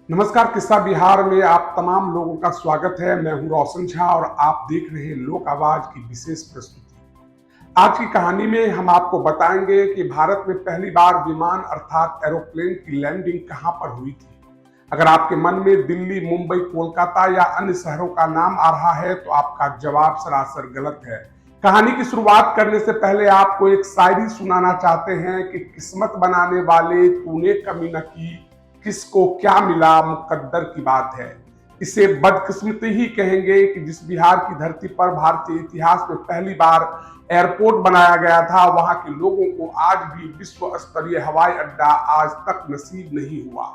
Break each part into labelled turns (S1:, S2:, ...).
S1: नमस्कार। किस्सा बिहार में आप तमाम लोगों का स्वागत है। मैं हूं रोशन झा और आप देख रहे हैं लोक आवाज की विशेष प्रस्तुति। आज की कहानी में हम आपको बताएंगे कि भारत में पहली बार विमान अर्थात एरोप्लेन की लैंडिंग कहां पर हुई थी। अगर आपके मन में दिल्ली, मुंबई, कोलकाता या अन्य शहरों का नाम आ रहा है तो आपका जवाब सरासर गलत है। कहानी की शुरुआत करने से पहले आपको एक शायरी सुनाना चाहते हैं कि किस्मत बनाने वाले तूने कमी न की, किसको क्या मिला मुकद्दर की बात है। इसे बदकिस्मती ही कहेंगे कि जिस बिहार की धरती पर भारतीय इतिहास में पहली बार एयरपोर्ट बनाया गया था, वहां के लोगों को आज भी विश्व स्तरीय हवाई अड्डा आज तक नसीब नहीं हुआ।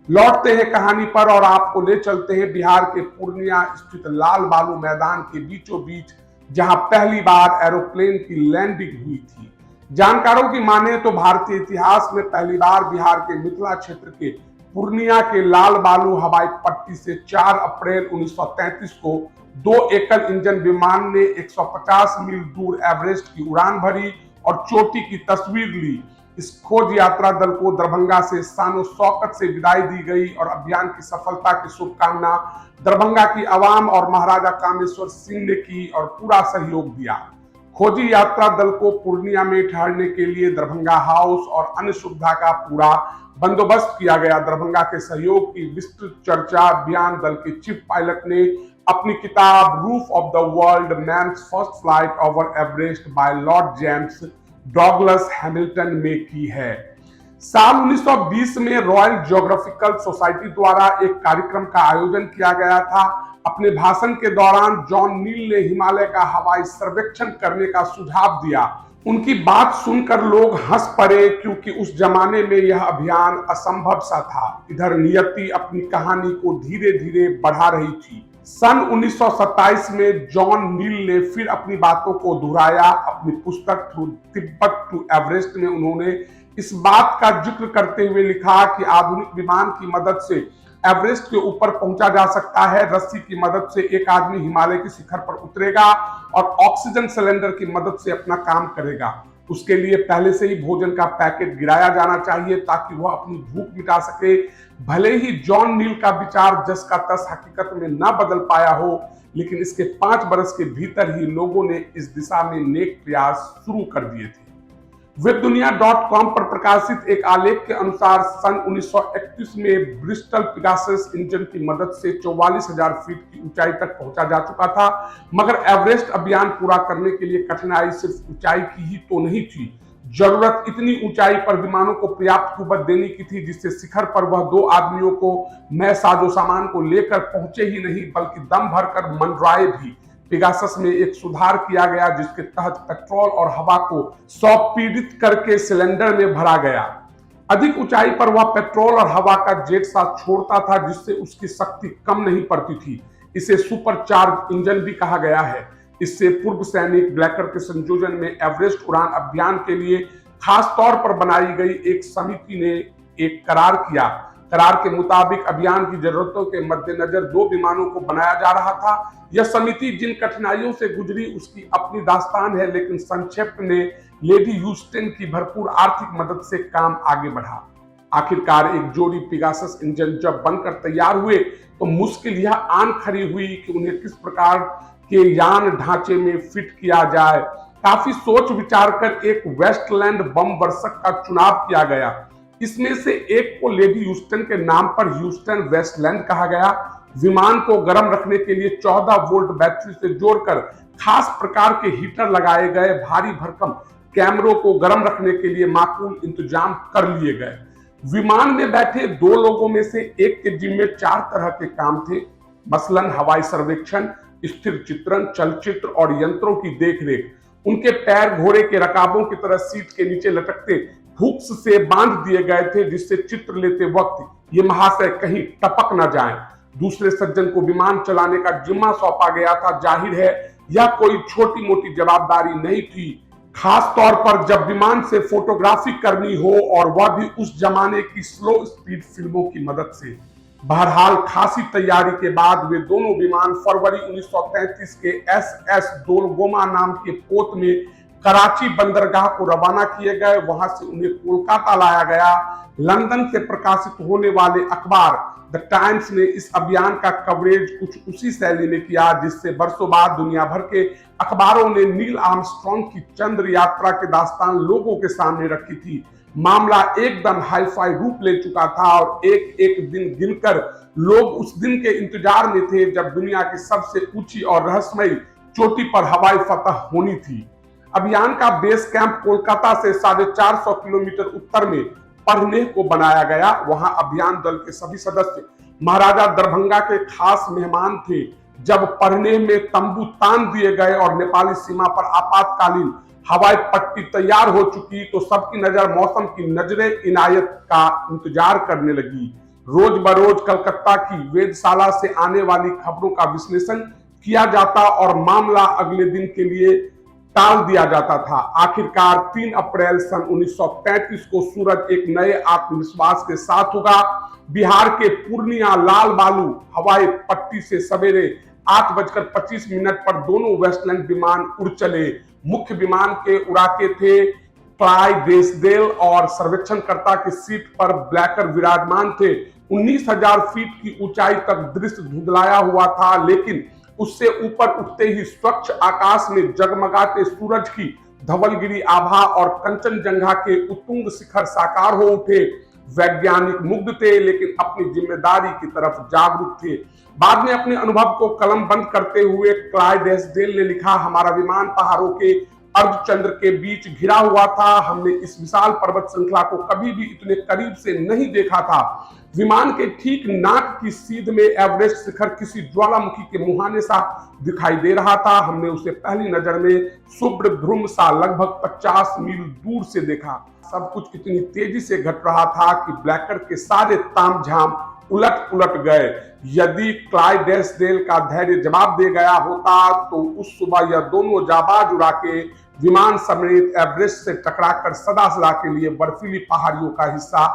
S1: लौटते हैं कहानी पर और आपको ले चलते हैं बिहार के पूर्णिया स्थित लाल बालू मैदान के बीचों बीच, जहां पहली बार एरोप्लेन की लैंडिंग हुई थी। जानकारों की माने तो भारतीय इतिहास में पहली बार बिहार के मिथिला क्षेत्र के पूर्णिया के लाल बालू हवाई पट्टी से 4 अप्रैल 1933 को 2 एकल इंजन विमान ने 150 मील दूर एवरेस्ट की उड़ान भरी और चोटी की तस्वीर ली। इस खोज यात्रा दल को दरभंगा से शानो शौकत से विदाई दी गई और अभियान की सफलता की शुभकामना दरभंगा की आवाम और महाराजा कामेश्वर सिंह ने की और पूरा सहयोग दिया। खोजी यात्रा दल को पूर्णिया में ठहरने के लिए दरभंगा हाउस और अन्य सुविधा का पूरा बंदोबस्त किया गया। दरभंगा के सहयोग की विस्तृत चर्चा अभियान दल के चीफ पायलट ने अपनी किताब roof of the world man's first flight over Everest by Lord James Douglas Hamilton में की है। साल 1920 में रॉयल ज्योग्राफिकल सोसाइटी द्वारा एक कार्यक्रम का आयोजन किया गया था। अपने भाषण के दौरान जॉन नील ने हिमालय का हवाई सर्वेक्षण करने का सुझाव दिया। उनकी बात सुनकर लोग हंस पड़े क्योंकि उस जमाने में यह अभियान असंभव सा था। इधर नियति अपनी कहानी को धीरे धीरे बढ़ा रही थी। सन 1927 में जॉन नील ने फिर अपनी बातों को दोहराया। अपनी पुस्तक थ्रू तिब्बत टू एवरेस्ट में उन्होंने इस बात का जिक्र करते हुए लिखा कि आधुनिक विमान की मदद से एवरेस्ट के ऊपर पहुंचा जा सकता है। रस्सी की मदद से एक आदमी हिमालय के शिखर पर उतरेगा और ऑक्सीजन सिलेंडर की मदद से अपना काम करेगा। उसके लिए पहले से ही भोजन का पैकेट गिराया जाना चाहिए ताकि वह अपनी भूख मिटा सके। भले ही जॉन नील का विचार जस का तस हकीकत में न बदल पाया हो, लेकिन इसके 5 बरस के भीतर ही लोगों ने इस दिशा में नेक प्रयास शुरू कर दिए थे। वेबदुनिया.com पर प्रकाशित एक आलेख के अनुसार सन 1931 में ब्रिस्टल पिगासस इंजन की मदद से 44,000 फीट की ऊंचाई तक पहुंचा जा चुका था। मगर एवरेस्ट अभियान पूरा करने के लिए कठिनाई सिर्फ ऊंचाई की ही तो नहीं थी, जरूरत इतनी ऊंचाई पर विमानों को पर्याप्त कुवत देने की थी जिससे शिखर पर वह 2 आदमियों को मैं साजो सामान को लेकर पहुंचे ही नहीं बल्कि दम भरकर मंडराए भी। पिगासस में एक सुधार किया गया जिसके तहत पेट्रोल और हवा को संपीड़ित करके सिलेंडर में भरा गया। अधिक ऊंचाई पर वह पेट्रोल और हवा का जेट साथ छोड़ता था जिससे उसकी शक्ति कम नहीं पड़ती थी। इसे सुपरचार्ज इंजन भी कहा गया है। इससे पूर्व सैनिक ब्लैकर के संयोजन में एवरेस्ट उड़ान अभियान के लिए खास तौर पर बनाई गई एक समिति ने एक करार किया। करार के मुताबिक अभियान की जरूरतों के मद्देनजर 2 विमानों को बनाया जा रहा था। यह समिति जिन कठिनाइयों से गुजरी उसकी अपनी दास्तान है, लेकिन संक्षेप में लेडी ह्यूस्टन की भरपूर आर्थिक मदद से काम आगे बढ़ा। आखिरकार एक जोड़ी पिगासस इंजन जब बनकर तैयार हुए तो मुश्किल यह आन खड़ी हुई कि उन्हें किस प्रकार के यान ढांचे में फिट किया जाए। काफी सोच विचार कर एक वेस्टलैंड बम वर्षक का चुनाव किया गया। इसमें से एक को लेडी ह्यूस्टन के नाम पर ह्यूस्टन वेस्टलैंड कहा गया। विमान को गर्म रखने के लिए 14 वोल्ट बैटरी से जोड़कर खास प्रकार के हीटर लगाए गए। भारी भरकम कैमरों को गर्म रखने के लिए माकूल इंतजाम कर लिए गए। विमान में बैठे 2 लोगों में से एक के जिम्मे 4 तरह के काम थे, मसलन हवाई सर्वेक्षण, स्थिर चित्रण, चलचित्र और यंत्रों की देखरेख। उनके पैर घोड़े के रकाबों की तरह सीट के नीचे लटकते हुक्स से बांध दिए गए थे जिससे चित्र लेते वक्त ये महाशय कहीं टपक न जाएं। दूसरे सज्जन को विमान चलाने का जिम्मा सौंपा गया था। जाहिर है यह कोई छोटी मोटी जवाबदारी नहीं थी, खास तौर पर जब विमान से फोटोग्राफी करनी हो और वह भी उस जमाने की स्लो स्पीड फिल्मों की मदद से। बहरहाल खासी तैयारी के बाद वे दोनों विमान फरवरी 1933 के SS डोलगोमा नाम के पोत में कराची बंदरगाह को रवाना किए गए। वहां से उन्हें कोलकाता लाया गया। लंदन से प्रकाशित होने वाले अखबार द टाइम्स ने इस अभियान का कवरेज कुछ उसी शैली में किया जिससे बरसों बाद दुनिया भर के अखबारों ने नील आर्मस्ट्रांग की चंद्र यात्रा की दास्तान लोगों के सामने रखी थी। मामला एकदम हाईफाई रूप ले चुका था और एक एक दिन गिनकर लोग उस दिन के इंतजार में थे जब दुनिया की सबसे ऊंची और रहस्यमयी चोटी पर हवाई फतह होनी थी। अभियान का बेस कैंप कोलकाता से 450 किलोमीटर उत्तर में पढ़ने को बनाया गया। वहां अभियान दल के सभी सदस्य महाराजा दरभंगा के खास मेहमान थे। जब पढ़ने में तंबू तान दिए गए और नेपाली सीमा पर आपातकालीन हवाई पट्टी तैयार हो चुकी तो सबकी नजर मौसम की नजरे इनायत का इंतजार करने लगी। रोज बरोज कलकत्ता की वेधशाला से आने वाली खबरों का विश्लेषण किया जाता और मामला अगले दिन के लिए टाल दिया जाता था। आखिरकार 3 अप्रैल सन 1935 को सूरज एक नए आत्मविश्वास के साथ उगा। बिहार के पूर्णिया लाल बालू हवाई पट्टी से सवेरे 8:25 पर दोनों वेस्टलैंड विमान उड़ चले। मुख्य विमान के उड़ाके थे क्लाइड डेसडेल और सर्वेक्षणकर्ता की सीट पर ब्लैकर विराजमान थे। 19,000 फीट की ऊंचाई तक दृश्य धुंधलाया हुआ था, लेकिन उससे ऊपर उठते ही स्वच्छ आकाश में जगमगाते सूरज की धवलगिरी आभा और कंचनजंगा के उत्तुंग शिखर साकार हो उठे। वैज्ञानिक मुग्ध थे लेकिन अपनी जिम्मेदारी की तरफ जागरूक थे। बाद में अपने अनुभव को कलम बंद करते हुए क्लाइड डेसडेल ने लिखा, हमारा विमान पहाड़ों के अर्धचंद्र के बीच घिरा हुआ था। हमने इस विशाल पर्वत श्रृंखला को कभी भी इतने करीब से नहीं देखा था। विमान के ठीक नाक की सीध में एवरेस्ट शिखर किसी ज्वालामुखी के मुहाने सा दिखाई दे रहा था। हमने उसे पहली नजर में शुभ्र ध्रुव सा लगभग 50 मील दूर से देखा। सब कुछ इतनी तेजी से घट रहा था कि ब्लैकर के सारे तामझाम उलट पुलट गए। यदि क्लाइड डेसडेल का धैर्य जवाब दे गया होता तो उस सुबह यह दोनों जाबाज उड़ा के विमान समेत एवरेस्ट से टकराकर सदा सदा के लिए बर्फीली पहाड़ियों का हिस्सा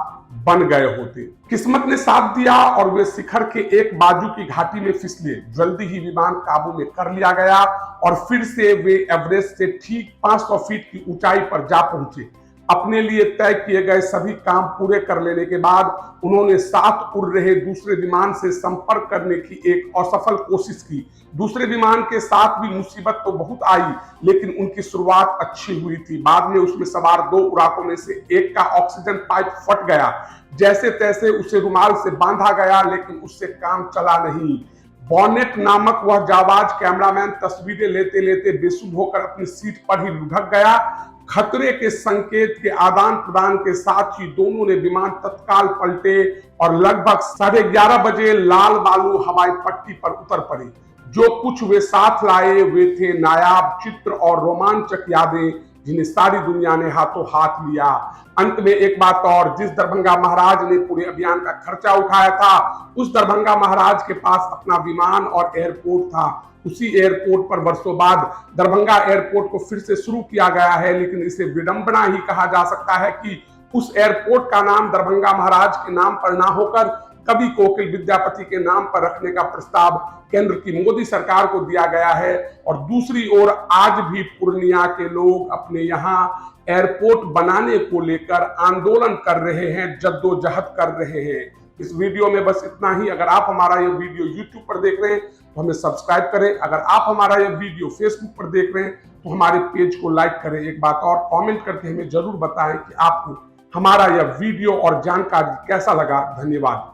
S1: बन गए होते। किस्मत ने साथ दिया और वे शिखर के एक बाजू की घाटी में फिसले। जल्दी ही विमान काबू में कर लिया गया और फिर से वे एवरेस्ट से ठीक 500 फीट की ऊंचाई पर जा पहुंचे। अपने लिए तय किए गए सभी काम पूरे कर लेने के बाद उन्होंने साथ उड़ रहे दूसरे विमान से संपर्क करने की एक असफल कोशिश की। दूसरे विमान के साथ भी मुसीबत तो बहुत आई, लेकिन उनकी शुरुआत अच्छी हुई थी। बाद में उसमें सवार 2 उड़ाकों में से एक का ऑक्सीजन पाइप फट गया। जैसे तैसे उसे रुमाल से बांधा गया, लेकिन उससे काम चला नहीं। बॉनेट नामक वह जाबाज कैमरामैन तस्वीरें लेते लेते बेसुध होकर अपनी सीट पर ही लुढ़क गया। खतरे के संकेत के आदान प्रदान के साथ ही दोनों ने विमान तत्काल पलटे और लगभग 11:30 बजे लाल बालू हवाई पट्टी पर उतर पड़े। जो कुछ वे साथ लाए वे थे नायाब चित्र और रोमांचक यादें जिन्हें सारी दुनिया ने हाथों हाथ लिया। अंत में एक बात और, जिस दरभंगा महाराज ने पूरे अभियान का खर्चा उठाया था, उस दरभंगा महाराज के पास अपना विमान और एयरपोर्ट था। उसी एयरपोर्ट पर वर्षों बाद दरभंगा एयरपोर्ट को फिर से शुरू किया गया है, लेकिन इसे विडंबना ही कहा जा सकता है कि उस एयरपोर्ट का नाम दरभंगा महाराज के नाम पर ना होकर कवि कोकिल विद्यापति के नाम पर रखने का प्रस्ताव केंद्र की मोदी सरकार को दिया गया है। और दूसरी ओर आज भी पूर्णिया के लोग अपने यहाँ एयरपोर्ट बनाने को लेकर आंदोलन कर रहे हैं, जद्दोजहद कर रहे हैं। इस वीडियो में बस इतना ही। अगर आप हमारा यह वीडियो YouTube पर देख रहे हैं तो हमें सब्सक्राइब करें। अगर आप हमारा यह वीडियो Facebook पर देख रहे हैं तो हमारे पेज को लाइक करें। एक बात और, कमेंट करके हमें जरूर बताएं कि आपको हमारा यह वीडियो और जानकारी कैसा लगा। धन्यवाद।